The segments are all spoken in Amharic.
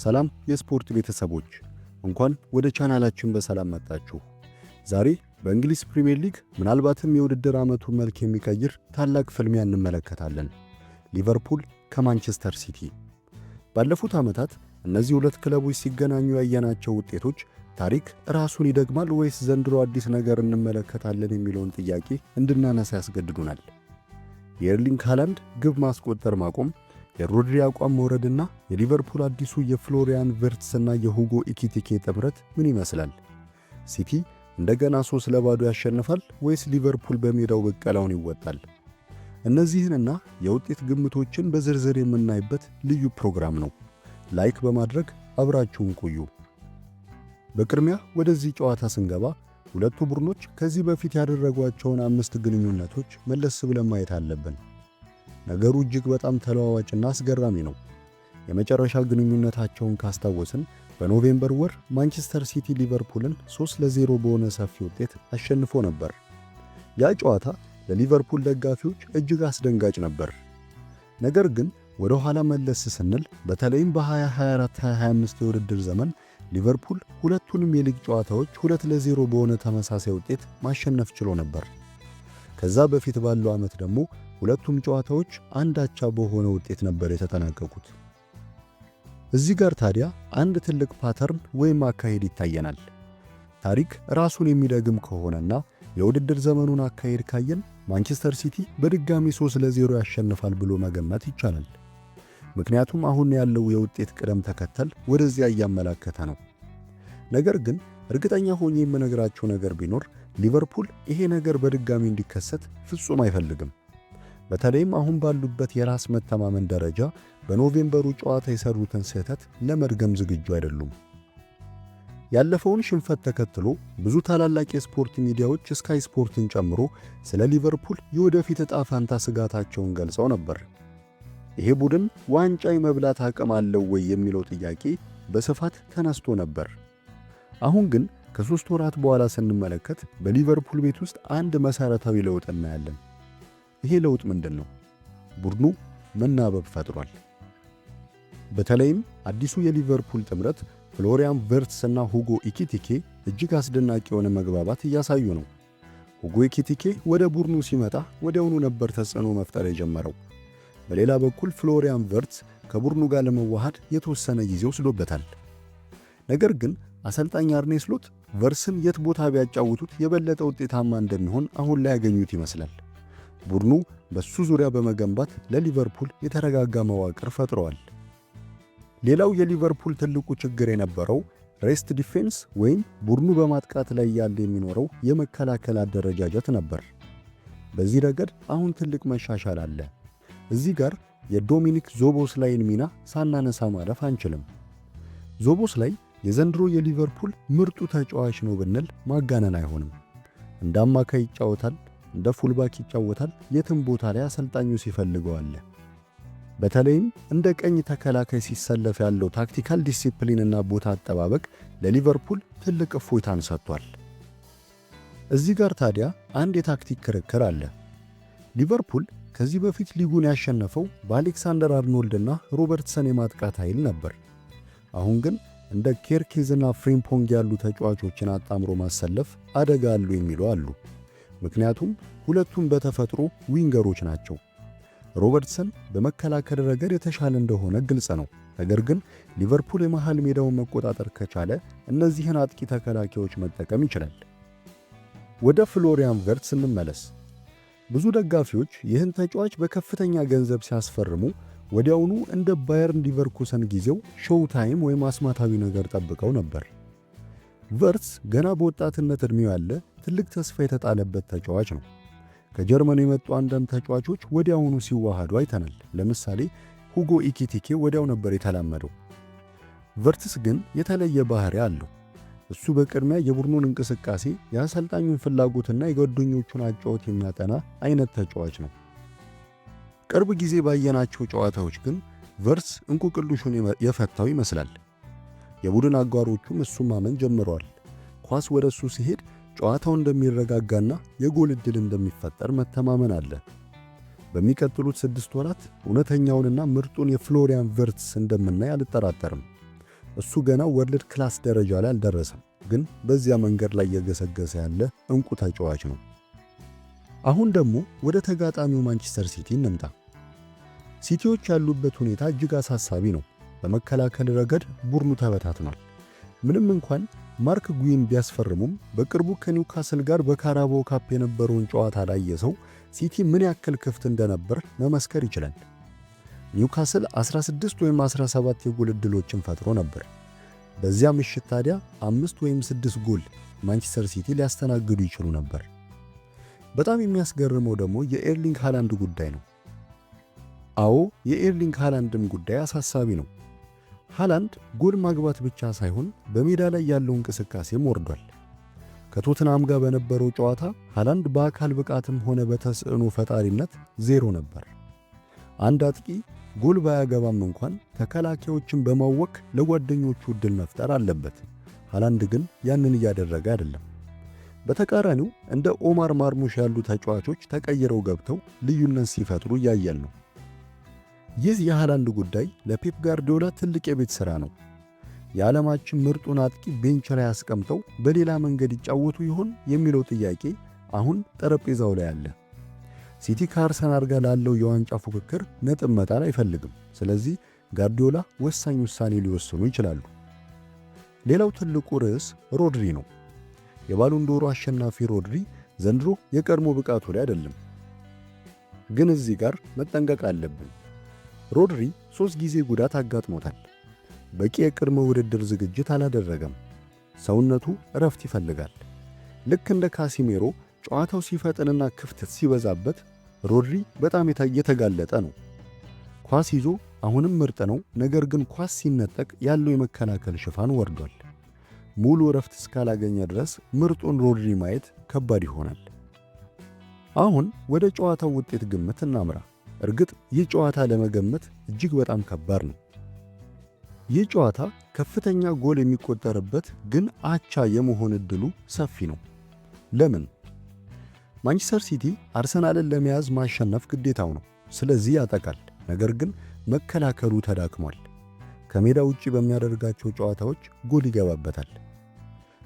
ሰላም የስፖርት ቤተሰቦች እንኳን ወደ ቻናላችን በሰላም መጣችሁ። ዛሬ በእንግሊዝ ፕሪሚየር ሊግ ምናልባትም የውድድር ዓመቱን መልክ የሚቀይር ታላቅ ፍልሚያ እንመለከታለን። ሊቨርፑል ከማንቸስተር ሲቲ። ባለፉት ዓመታት እነዚህ ሁለት ክለቦች ሲገናኙ ያየናቸው ውጤቶች ታሪክ ራሱን ይደግማል ወይስ ዘንድሮ አዲስ ነገር እንመለከታለን የሚለውን ጥያቄ እንድናነሳ ያስገድዱናል። የኤርሊንግ ሃላንድ ግብ ማስቆጠር ማቆም፣ የሮድሪ አቋም መውረድና የሊቨርፑል አዲሱ የፍሎሪያን ቨርትስና የሁጎ ኢኪቲኬ ጥምረት ምን ይመስላል? ሲቲ እንደገና 3-0 ያሸንፋል ወይስ ሊቨርፑል በሜዳው በቀላውን ይወጣል? እነዚህንና የውጤት ግምቶችን በዝርዝር የምናይበት ልዩ ፕሮግራም ነው። ላይክ በማድረግ አብራችሁን ቆዩ። በቅድሚያ ወደዚህ ጨዋታ ስንገባ ሁለቱ ቡድኖች ከዚህ በፊት ያደረጓቸውን 5 ግንኙነቶች መለስ ብለን ማየት አለብን። ነገሩ እጅግ በጣም ተለዋዋጭና አስገራሚ ነው። የመጨረሻ ግንኙነታቸውን ካስታወስን በኖቬምበር ወር ማንቸስተር ሲቲ ሊቨርፑልን 3-0 በሆነ ሰፊ ውጤት አሸንፎ ነበር። ያ ጨዋታ ለሊቨርፑል ደጋፊዎች እጅግ አስደንጋጭ ነበር። ነገር ግን ወደ ኋላ መለስ ስንል በተለይም በ2024-2025 የውድድር ዘመን ሊቨርፑል ሁለቱንም የሊግ ጨዋታዎች 2-0 በሆነ ተመሳሳይ ውጤት ማሸነፍ ችሎ ነበር። ከዛ በፊት ባለው ዓመት ደግሞ ሁለቱም ጨዋታዎች አንድ አቻ በሆነ ውጤት ነበር የተጠናቀቁት። እዚህ ጋር ታዲያ አንድ ትልቅ ፓተርን ወይም አካሄድ ይታየናል። ታሪክ ራሱን የሚደግም ከሆነና የውድድር ዘመኑን አካሄድ ካየን ማንቸስተር ሲቲ በድጋሚ 3-0 ያሸንፋል ብሎ መገመት ይቻላል። ምክንያቱም አሁን ያለው የውጤት ቅደም ተከተል ወደዚያ እያመላከተ ነው። ነገር ግን እርግጠኛ ሆኜ የምነግራቸው ነገር ቢኖር ሊቨርፑል ይሄ ነገር በድጋሚ እንዲከሰት ፍጹም አይፈልግም። በተለይም አሁን ባሉበት የራስ መተማመን ደረጃ በኖቬምበሩ ጨዋታ የሰሩትን ስህተት ለመድገም ዝግጁ አይደሉም። ያለፈውን ሽንፈት ተከትሎ ብዙ ታላላቅ የስፖርት ሚዲያዎች ስካይ ስፖርትን ጨምሮ ስለ ሊቨርፑል የወደፊት ዕጣ ፈንታ ስጋታቸውን ገልጸው ነበር። ይሄ ቡድን ዋንጫ የመብላት አቅም አለው ወይ የሚለው ጥያቄ በስፋት ተነስቶ ነበር። አሁን ግን ከ3 ወራት በኋላ ስንመለከት በሊቨርፑል ቤት ውስጥ አንድ መሰረታዊ ለውጥ እናያለን። ይሄ ለውጥ ምንድነው? ቡድኑ መናበብ ፈጥሯል። በተለይም አዲሱ የሊቨርፑል ጥምረት ፍሎሪያን ቨርትስ እና ሁጎ ኢኪቲኬ እጅግ አስደናቂ የሆነ መግባባት እያሳዩ ነው። ሁጎ ኢኪቲኬ ወደ ቡድኑ ሲመጣ ወዲያውኑ ነበር ተጽዕኖ መፍጠር የጀመረው። በሌላ በኩል ፍሎሪያን ቨርትስ ከቡድኑ ጋር ለመዋሃድ የተወሰነ ጊዜ ወስዶበታል። ነገር ግን አሰልጣኝ አርኔ ስሎት ቨርትስን የት ቦታ ቢያጫውቱት የበለጠ ውጤታማ እንደሚሆን አሁን ላይ ያገኙት ይመስላል። ቡድኑ በሱ ዙሪያ በመገንባት ለሊቨርፑል የተረጋጋ መዋቅር ፈጥረዋል። ሌላው የሊቨርፑል ትልቁ ችግር የነበረው ሬስት ዲፌንስ ወይም ቡድኑ በማጥቃት ላይ ያለ የሚኖረው የመከላከል አደረጃጀት ነበር። በዚህ ረገድ አሁን ትልቅ መሻሻል አለ። እዚህ ጋር የዶሚኒክ ዞቦስላይን ሚና ሳናነሳ ማለፍ አንችልም። ዞቦስላይ የዘንድሮ የሊቨርፑል ምርጡ ተጫዋች ነው ብንል ማጋነን አይሆንም። እንደ አማካይ ይጫወታል፣ እንደ ፉልባክ ይጫወታል፣ የትም ቦታ ላይ አሰልጣኙ ሲፈልገው አለ። በተለይም እንደ ቀኝ ተከላካይ ሲሰለፍ ያለው ታክቲካል ዲሲፕሊንና ቦታ አጠባበቅ ለሊቨርፑል ትልቅ እፎይታን ሰጥቷል። እዚህ ጋር ታዲያ አንድ የታክቲክ ክርክር አለ። ሊቨርፑል ከዚህ በፊት ሊጉን ያሸነፈው በአሌክሳንደር አርኖልድና ሮበርትሰን የማጥቃት ኃይል ነበር። አሁን ግን እንደ ኬርኬዝና ፍሪምፖንግ ያሉ ተጫዋቾችን አጣምሮ ማሰለፍ አደጋ አለው የሚሉ አሉ። ምክንያቱም ሁለቱም በተፈጥሮ ዊንገሮች ናቸው። ሮበርትሰን በመከላከል ረገድ የተሻለ እንደሆነ ግልጽ ነው። ነገር ግን ሊቨርፑል የመሃል ሜዳውን መቆጣጠር ከቻለ እነዚህን አጥቂ ተከላካዮች መጠቀም ይችላል። ወደ ፍሎሪያን ቨርትስ እንመለስ። ብዙ ደጋፊዎች ይህን ተጫዋች በከፍተኛ ገንዘብ ሲያስፈርሙ ወዲያውኑ እንደ ባየርን ሊቨርኩሰን ጊዜው ሾው ታይም ወይም አስማታዊ ነገር ጠብቀው ነበር። ቨርትስ ገና በወጣትነት ዕድሜው ያለ ትልቅ ተስፋ የተጣለበት ተጫዋች ነው። ከጀርመን የመጡ አንዳንድ ተጫዋቾች ወዲያውኑ ሲዋሃዱ አይተናል። ለምሳሌ ሁጎ ኢኪቲኬ ወዲያው ነበር የተላመደው። ቨርትስ ግን የተለየ ባህሪ አለው። እሱ በቅድሚያ የቡድኑን እንቅስቃሴ፣ የአሰልጣኙን ፍላጎትና የጓደኞቹን አጫወት የሚያጠና አይነት ተጫዋች ነው። ቅርብ ጊዜ ባየናቸው ጨዋታዎች ግን ቨርትስ እንቁቅልሹን የፈታው ይመስላል። የቡድን አጋሮቹም እሱን ማመን ጀምረዋል። ኳስ ወደ እሱ ሲሄድ ጨዋታው እንደሚረጋጋና የጎል ዕድል እንደሚፈጠር መተማመን አለ። በሚቀጥሉት 6 ወራት እውነተኛውንና ምርጡን የፍሎሪያን ቨርትስ እንደምናይ አልጠራጠርም። እሱ ገና ወርልድ ክላስ ደረጃ ላይ አልደረሰም፣ ግን በዚያ መንገድ ላይ እየገሰገሰ ያለ እንቁ ተጫዋች ነው። አሁን ደግሞ ወደ ተጋጣሚው ማንቸስተር ሲቲ እንምጣ። ሲቲዎች ያሉበት ሁኔታ እጅግ አሳሳቢ ነው። በመከላከል ረገድ ቡድኑ ተበታትኗል። ምንም እንኳን ማርክ ጉይን ቢያስፈርሙም በቅርቡ ከኒውካስል ጋር በካራባኦ ካፕ የነበረውን ጨዋታ ላየ ሰው ሲቲ ምን ያክል ክፍት እንደነበር መመስከር ይችላል። ኒውካስል 16 ወይም 17 የጎል ዕድሎችን ፈጥሮ ነበር። በዚያ ምሽት ታዲያ 5 ወይም 6 ጎል ማንቸስተር ሲቲ ሊያስተናግዱ ይችሉ ነበር። በጣም የሚያስገርመው ደግሞ የኤርሊንግ ሃላንድ ጉዳይ ነው። አዎ የኤርሊንግ ሃላንድም ጉዳይ አሳሳቢ ነው። ሃላንድ ጎል ማግባት ብቻ ሳይሆን በሜዳ ላይ ያለው እንቅስቃሴም ወርዷል። ከቶትናም ጋር በነበረው ጨዋታ ሃላንድ በአካል ብቃትም ሆነ በተጽዕኖ ፈጣሪነት ዜሮ ነበር። አንድ አጥቂ ጎል ባያገባም እንኳን ተከላካዮችን በማወክ ለጓደኞቹ ዕድል መፍጠር አለበት። ሃላንድ ግን ያንን እያደረገ አይደለም። በተቃራኒው እንደ ኦማር ማርሙሽ ያሉ ተጫዋቾች ተቀይረው ገብተው ልዩነት ሲፈጥሩ እያየን ነው። ይህ የሃላንድ ጉዳይ ለፔፕ ጋርዲዮላ ትልቅ የቤት ሥራ ነው። የዓለማችን ምርጡን አጥቂ ቤንች ላይ አስቀምጠው በሌላ መንገድ ይጫወቱ ይሆን የሚለው ጥያቄ አሁን ጠረጴዛው ላይ አለ። ሲቲ ከአርሰናል ጋር ላለው የዋንጫ ፉክክር ነጥብ መጣል አይፈልግም። ስለዚህ ጋርዲዮላ ወሳኝ ውሳኔ ሊወስኑ ይችላሉ። ሌላው ትልቁ ርዕስ ሮድሪ ነው። የባሎን ዶሮ አሸናፊ ሮድሪ ዘንድሮ የቀድሞ ብቃቱ ላይ አይደለም። ግን እዚህ ጋር መጠንቀቅ አለብን። ሮድሪ 3 ጊዜ ጉዳት አጋጥሞታል። በቂ የቅድመ ውድድር ዝግጅት አላደረገም። ሰውነቱ እረፍት ይፈልጋል። ልክ እንደ ካሲሜሮ ጨዋታው ሲፈጥንና ክፍተት ሲበዛበት ሮድሪ በጣም የተጋለጠ ነው። ኳስ ይዞ አሁንም ምርጥ ነው። ነገር ግን ኳስ ሲነጠቅ ያለው የመከላከል ሽፋን ወርዷል። ሙሉ እረፍት እስካላገኘ ድረስ ምርጡን ሮድሪ ማየት ከባድ ይሆናል። አሁን ወደ ጨዋታው ውጤት ግምት እናምራ። እርግጥ ይህ ጨዋታ ለመገመት እጅግ በጣም ከባድ ነው። ይህ ጨዋታ ከፍተኛ ጎል የሚቆጠርበት ግን አቻ የመሆን ዕድሉ ሰፊ ነው። ለምን? ማንቸስተር ሲቲ አርሰናልን ለመያዝ ማሸነፍ ግዴታው ነው። ስለዚህ ያጠቃል። ነገር ግን መከላከሉ ተዳክሟል። ከሜዳ ውጪ በሚያደርጋቸው ጨዋታዎች ጎል ይገባበታል።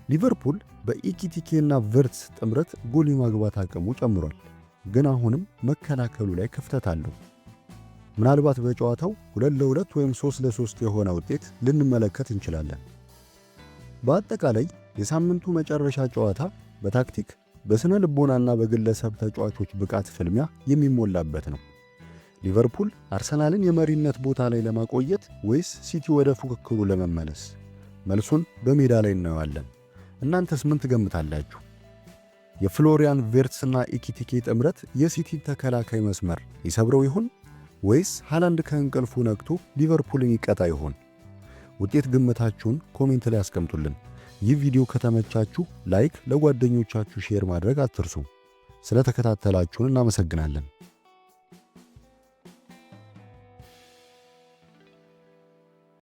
ሊቨርፑል በኢኪቲኬና ቨርትስ ጥምረት ጎል የማግባት አቅሙ ጨምሯል። ግን አሁንም መከላከሉ ላይ ክፍተት አለው። ምናልባት በጨዋታው 2-2 ወይም 3-3 የሆነ ውጤት ልንመለከት እንችላለን። በአጠቃላይ የሳምንቱ መጨረሻ ጨዋታ በታክቲክ በስነ ልቦናና በግለሰብ ተጫዋቾች ብቃት ፍልሚያ የሚሞላበት ነው። ሊቨርፑል አርሰናልን የመሪነት ቦታ ላይ ለማቆየት ወይስ ሲቲ ወደ ፉክክሩ ለመመለስ? መልሱን በሜዳ ላይ እናየዋለን። እናንተስ ምን ትገምታላችሁ? የፍሎሪያን ቬርትስና ኢኪቲኬ ጥምረት የሲቲ ተከላካይ መስመር ይሰብረው ይሆን ወይስ ሃላንድ ከእንቅልፉ ነቅቶ ሊቨርፑልን ይቀጣ ይሆን? ውጤት ግምታችሁን ኮሜንት ላይ አስቀምጡልን። ይህ ቪዲዮ ከተመቻችሁ ላይክ፣ ለጓደኞቻችሁ ሼር ማድረግ አትርሱ። ስለተከታተላችሁን እናመሰግናለን።